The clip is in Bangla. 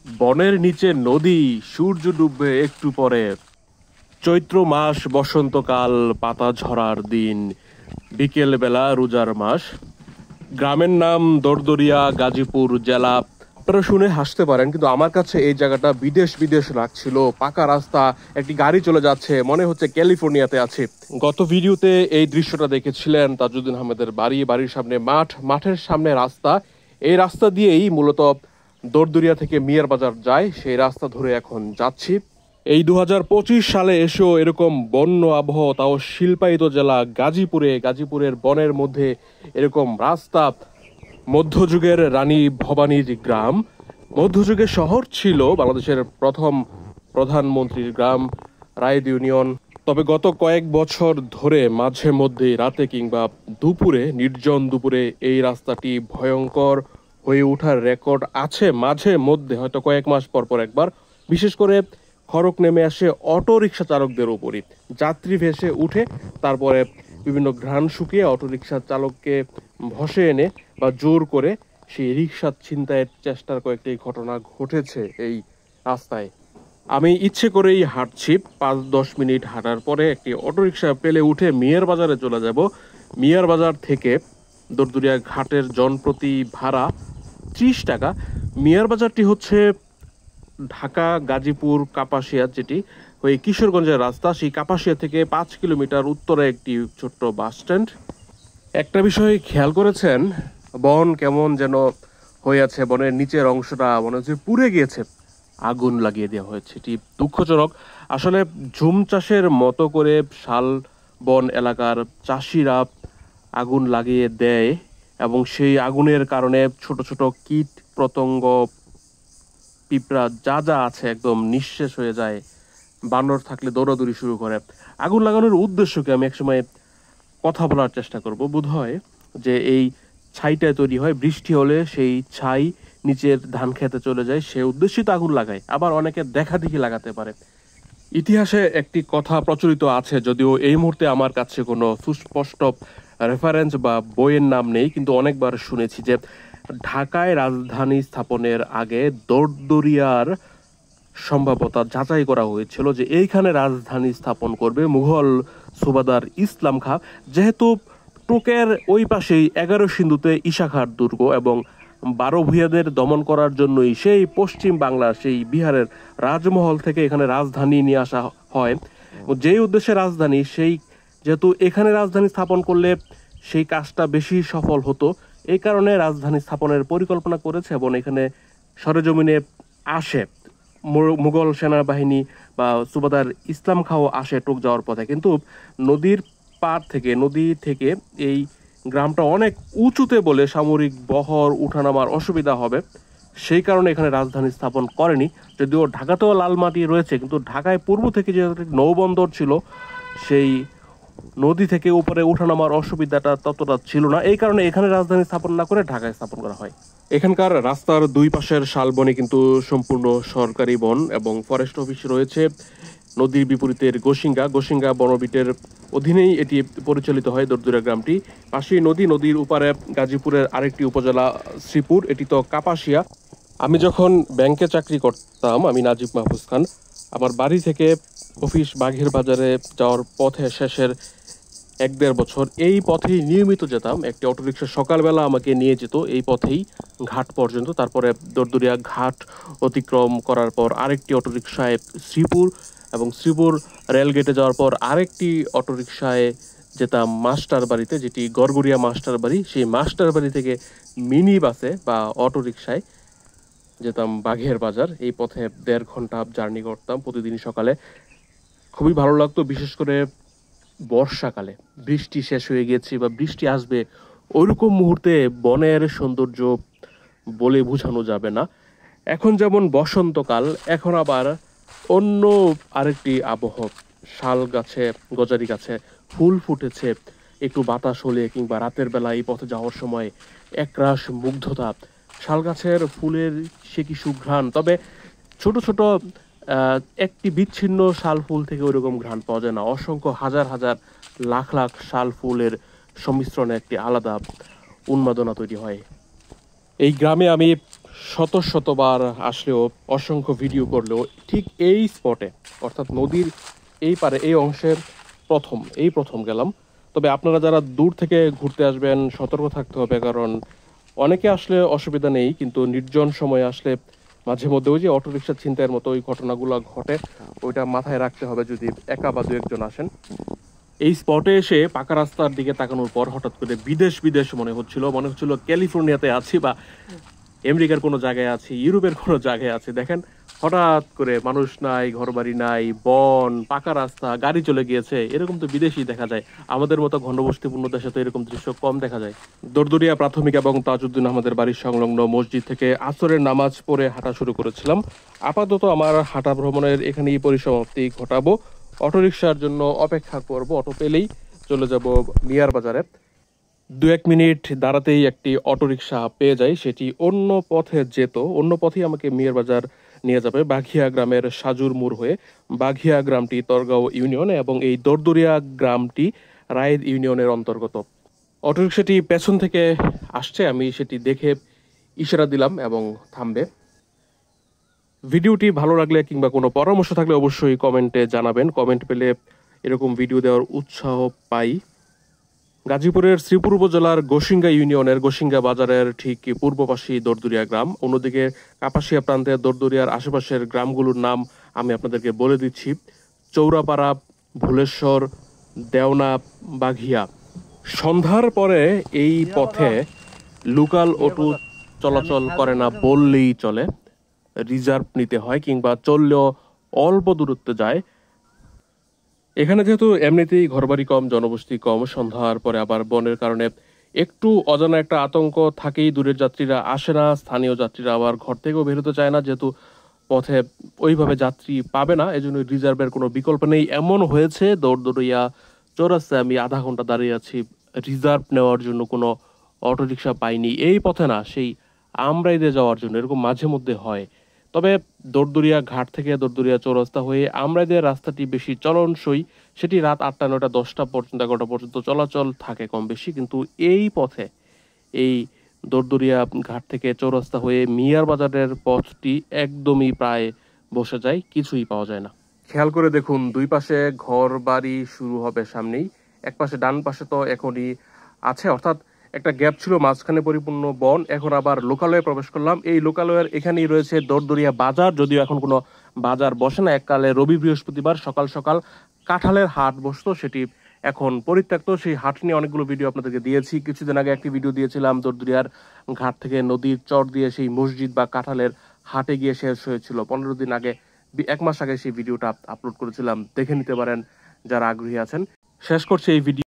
বনের নিচে নদী, সূর্য ডুববে একটু পরে। চৈত্র মাস, বসন্তকাল, পাতা ঝরার দিন, বিকেল বেলা, রোজার মাস। গ্রামের নাম দরদরিয়া, গাজীপুর জেলা। আপনারা শুনে হাসতে পারেন, কিন্তু আমার কাছে এই জায়গাটা বিদেশ বিদেশ লাগছিল। পাকা রাস্তা, একটি গাড়ি চলে যাচ্ছে, মনে হচ্ছে ক্যালিফোর্নিয়াতে আছে। গত ভিডিওতে এই দৃশ্যটা দেখেছিলেন তাজউদ্দিন আহমেদের বাড়ি, বাড়ির সামনে মাঠ, মাঠের সামনে রাস্তা। এই রাস্তা দিয়েই মূলত দরদরিয়া থেকে মিয়ার বাজার যায়, সেই রাস্তা ধরে এখন যাচ্ছি। এই 2025 সালে এসেও এরকম বন্য আবহাওয়া, তাও শিল্পায়িত জেলা গাজীপুরের বনের মধ্যে এরকম রাস্তা। মধ্যযুগের রানী ভবানীর গ্রাম, মধ্যযুগের শহর ছিল বাংলাদেশের প্রথম প্রধানমন্ত্রীর গ্রাম রায়দ ইউনিয়ন। তবে গত কয়েক বছর ধরে মাঝে মধ্যে রাতে কিংবা দুপুরে, নির্জন দুপুরে এই রাস্তাটি ভয়ঙ্কর হয়ে ওঠার রেকর্ড আছে। মাঝে মধ্যে হয়তো কয়েক মাস পর পর একবার, বিশেষ করে খড়ক নেমে আসে অটো রিক্সা চালকদের উপরই। যাত্রী ভেসে উঠে তারপরে বিভিন্ন ঘ্রাণ শুকিয়ে অটোরিকশা চালককে ভসে এনে বা জোর করে সেই রিক্সা ছিনতাইয়ের চেষ্টার কয়েকটি ঘটনা ঘটেছে এই রাস্তায়। আমি ইচ্ছে করেই হাঁটছি। 5-10 মিনিট হাঁটার পরে একটি অটোরিকশা পেলে উঠে মিয়ার বাজারে চলে যাব। মিয়ার বাজার থেকে দরদরিয়া ঘাটের জনপ্রতি ভাড়া 30 টাকা। মিয়ার বাজারটি হচ্ছে ঢাকা গাজীপুর কাপাসিয়া, যেটি ওই কিশোরগঞ্জের রাস্তা, সেই কাপাসিয়া থেকে 5 কিলোমিটার উত্তরে একটি ছোট্ট বাস স্ট্যান্ড। একটা বিষয় খেয়াল করেছেন, বন কেমন যেন হয়ে আছে, বনের নিচের অংশটা মনে হচ্ছে পুড়ে গিয়েছে, আগুন লাগিয়ে দেওয়া হয়েছে। এটি দুঃখজনক। আসলে ঝুম চাষের মতো করে শাল বন এলাকার চাষিরা আগুন লাগিয়ে দেয় এবং সেই আগুনের কারণে ছোট ছোট কীট পতঙ্গ, পিঁপড়া যা যা আছে একদম নিঃশেষ হয়ে যায়। বানর থাকলে দৌড়াদৌড়ি শুরু করে। আগুন লাগানোর উদ্দেশ্যকে আমি একসময় কথা বলার চেষ্টা করব। বোধ হয় যে এই ছাইটায় তৈরি হয়, বৃষ্টি হলে সেই ছাই নিচের ধান খেতে চলে যায়, সে উদ্দেশ্যে তো আগুন লাগায়। আবার অনেকে দেখা দেখি লাগাতে পারে। ইতিহাসে একটি কথা প্রচলিত আছে, যদিও এই মুহূর্তে আমার কাছে কোনো সুস্পষ্ট রেফারেন্স বা বইয়ের নাম নেই, কিন্তু অনেকবার শুনেছি যে ঢাকায় রাজধানী স্থাপনের আগে দরদরিয়ার সম্ভাব্যতা যাচাই করা হয়েছিল যে এইখানে রাজধানী স্থাপন করবে মুঘল সুবাদার ইসলাম খাঁ। যেহেতু টোকের ওই পাশেই 11 সিন্ধুতে ঈশাখার দুর্গ এবং 12 ভূঁইয়াদের দমন করার জন্যই সেই পশ্চিম বাংলার, সেই বিহারের রাজমহল থেকে এখানে রাজধানী নিয়ে আসা হয়। যেই উদ্দেশ্যে রাজধানী, সেই যেহেতু এখানে রাজধানী স্থাপন করলে সেই কাজটা বেশি সফল হতো, এই কারণে রাজধানী স্থাপনের পরিকল্পনা করেছে এবং এখানে সরেজমিনে আসে মুঘল সেনাবাহিনী বা সুবাদার ইসলাম খাঁও আসে টোক যাওয়ার পথে। কিন্তু নদীর পার থেকে, নদী থেকে এই গ্রামটা অনেক উঁচুতে বলে সামরিক বহর উঠানামার অসুবিধা হবে, সেই কারণে এখানে রাজধানী স্থাপন করেনি। যদিও ঢাকাতেও লাল মাটি রয়েছে, কিন্তু ঢাকায় পূর্ব থেকে যে নৌবন্দর ছিল, সেই নদী থেকে উপরে উঠানামার অসুবিধাটা ততটা ছিল না, এই কারণে এখানে রাজধানী স্থাপন না করে ঢাকায় স্থাপন করা হয়। এখানকার রাস্তার দুই পাশের শালবনে কিন্তু সম্পূর্ণ সরকারি বন এবং ফরেস্ট অফিস রয়েছে। নদীর বিপরীতের গোসিঙ্গা বনবিটের অধীনেই এটি পরিচালিত হয় দরদরিয়া গ্রামটি। পাশেই নদী, নদীর উপারে গাজীপুরের আরেকটি উপজেলা শ্রীপুর, এটি তো কাপাসিয়া। আমি যখন ব্যাংকে চাকরি করতাম, আমি নাজিব মাহফুজ খান, আমার বাড়ি থেকে অফিস বাঘের বাজারে যাওয়ার পথে শেষের 1-1.5 বছর এই পথেই নিয়মিত যেতাম। একটি অটোরিকশা সকালবেলা আমাকে নিয়ে যেত এই পথেই ঘাট পর্যন্ত। তারপরে দরদরিয়া ঘাট অতিক্রম করার পর আরেকটি অটোরিকশায় শ্রীপুর, এবং শ্রীপুর রেলগেটে যাওয়ার পর আরেকটি অটোরিকশায় যেতাম মাস্টার বাড়িতে, যেটি গড়গড়িয়া মাস্টার বাড়ি। সেই মাস্টার বাড়ি থেকে মিনি বাসে বা অটোরিকশায় যেতাম বাঘের বাজার। এই পথে 1.5 ঘন্টা জার্নি করতাম প্রতিদিন সকালে। খুবই ভালো লাগতো, বিশেষ করে বর্ষাকালে। বৃষ্টি শেষ হয়ে গেছে বা বৃষ্টি আসবে, ওইরকম মুহূর্তে বনের সৌন্দর্য বলে বোঝানো যাবে না। এখন যেমন বসন্তকাল, এখন আবার অন্য আরেকটি আবহাওয়া। শাল গাছে, গজারি গাছে ফুল ফুটেছে। একটু বাতাস হলে কিংবা রাতের বেলা এই পথে যাওয়ার সময় একরাশ মুগ্ধতা। শাল গাছের ফুলের সে কি সুঘ্রাণ! তবে ছোট ছোট একটি বিচ্ছিন্ন শাল ফুল থেকে ওইরকম ঘ্রাণ পাওয়া যায় না। অসংখ্য হাজার হাজার লাখ লাখ শাল ফুলের সংমিশ্রণে একটি আলাদা উন্মাদনা তৈরি হয়। এই গ্রামে আমি শত শতবার আসলেও, অসংখ্য ভিডিও করলেও ঠিক এই স্পটে, অর্থাৎ নদীর এই পারে এই অংশের প্রথম গেলাম। তবে আপনারা যারা দূর থেকে ঘুরতে আসবেন সতর্ক থাকতে হবে, কারণ অনেকে আসলে অসুবিধা নেই, কিন্তু নির্জন সময়ে আসলে মাঝে মধ্যে ওই যে অটোরিকশা ছিনতাইয়ের মতো ওই ঘটনাগুলো ঘটে, ওইটা মাথায় রাখতে হবে যদি একা বা দু একজন আসেন। এই স্পটে এসে পাকা রাস্তার দিকে তাকানোর পর হঠাৎ করে বিদেশ বিদেশ মনে হচ্ছিল ক্যালিফোর্নিয়াতে আছি বা আমেরিকার কোনো জায়গায় আছি, ইউরোপের কোনো জায়গায় আছি। দেখেন হঠাৎ করে মানুষ নাই, ঘরবাড়ি নাই, বন, পাকা রাস্তা, গাড়ি চলে গিয়েছে, এরকম তো বিদেশেই দেখা যায়। আমাদের মতো ঘনবসতিপূর্ণ দেশে তো এরকম দৃশ্য কম দেখা যায়। দরদরিয়া প্রাথমিক এবং তাজউদ্দিন আহমদের বাড়ির সংলগ্ন মসজিদ থেকে আসরের নামাজ পড়ে হাঁটা শুরু করেছিলাম। আপাতত আমার হাঁটা ভ্রমণের এখানেই পরিসমাপ্তি ঘটাবো। অটোরিকশার জন্য অপেক্ষা করব, অটো পেলেই চলে যাব মিয়ার বাজারে। দু এক মিনিট দাঁড়াতেই একটি অটোরিকশা পেয়ে যাই, সেটি অন্য পথেই আমাকে মিয়ার বাজার নিয়ে যাবে বাঘিয়া গ্রামের সাজুর মোড় হয়ে। বাঘিয়া গ্রামটি তরগাঁও ইউনিয়ন এবং এই দরদরিয়া গ্রামটি রায়েদ ইউনিয়নের অন্তর্গত। অটোরিকশাটি পেছন থেকে আসছে, আমি সেটি দেখে ইশারা দিলাম এবং থামবে। ভিডিওটি ভালো লাগলে কিংবা কোনো পরামর্শ থাকলে অবশ্যই কমেন্টে জানাবেন। কমেন্ট পেলে এরকম ভিডিও দেওয়ার উৎসাহ পাই। গাজীপুরের শ্রীপুর উপজেলার গোসিঙ্গা ইউনিয়নের গোসিঙ্গা বাজারের ঠিক পূর্ব পাশেই দরদরিয়া গ্রাম। অন্যদিকে কাপাসিয়া প্রান্তের দরদরিয়ার আশেপাশের গ্রামগুলোর নাম আমি আপনাদেরকে বলে দিচ্ছি: চৌরাপাড়া, ভুলেশ্বর, দেওনা, বাঘিয়া। সন্ধ্যার পরে এই পথে লোকাল অটো চলাচল করে না বললেই চলে। রিজার্ভ নিতে হয় কিংবা চললেও অল্প দূরত্বে যায়। এখানে যেহেতু এমনিতেই ঘরবাড়ি কম, জনবসতি কম, সন্ধ্যার পরে আবার বনের কারণে একটু অজানা একটা আতঙ্ক থাকেই। দূরের যাত্রীরা আসে না, স্থানীয় যাত্রীরা আবার ঘর থেকেও বেরোতে চায় না, যেহেতু পথে ওইভাবে যাত্রী পাবে না, এজন্য রিজার্ভের কোনো বিকল্প নেই। এমন হয়েছে দরদরিয়া চৌরাস্তায় আমি আধা ঘন্টা দাঁড়িয়ে আছি, রিজার্ভ নেওয়ার জন্য কোনো অটোরিকশা পাইনি। এই পথে না, সেই আমরাইদে যাওয়ার জন্য এরকম মাঝে মধ্যে হয়। তবে দরদরিয়া ঘাট থেকে দরদরিয়া চৌরাস্তা হয়ে আমরাইদের রাস্তাটি বেশি চলনসই। সেটি রাত 8টা, 9টা, 10টা পর্যন্ত, 11টা পর্যন্ত চলাচল থাকে কম বেশি। কিন্তু এই পথে, এই দরদরিয়া ঘাট থেকে চৌরাস্তা হয়ে মিয়ার বাজারের পথটি একদমই প্রায় বসে যায়, কিছুই পাওয়া যায় না। খেয়াল করে দেখুন, দুই পাশে ঘর বাড়ি শুরু হবে সামনেই। এক পাশে ডান পাশে তো এখনই আছে, অর্থাৎ একটা গ্যাপ ছিল, মাঝখানে পরিপূর্ণ বন। এখন আবার লোকালয়ে প্রবেশ করলাম। এই লোকালয়ের এখানেই রয়েছে দরদরিয়া বাজার, যদিও এখন কোনো বাজার বসে না। এককালে রবি বৃহস্পতিবার সকাল সকাল কাঁঠালের হাট বসতো, সেটি এখন পরিত্যক্ত। সেই হাট নিয়ে অনেকগুলো ভিডিও আপনাদেরকে দিয়েছি। কিছুদিন আগে একটি ভিডিও দিয়েছিলাম দরদরিয়ার ঘাট থেকে নদীর চর দিয়ে সেই মসজিদ বা কাঁঠালের হাটে গিয়ে শেষ হয়েছিল 15 দিন আগে, 1 মাস আগে সেই ভিডিওটা আপলোড করেছিলাম, দেখে নিতে পারেন যারা আগ্রহী আছেন। শেষ করছে এই ভিডিও।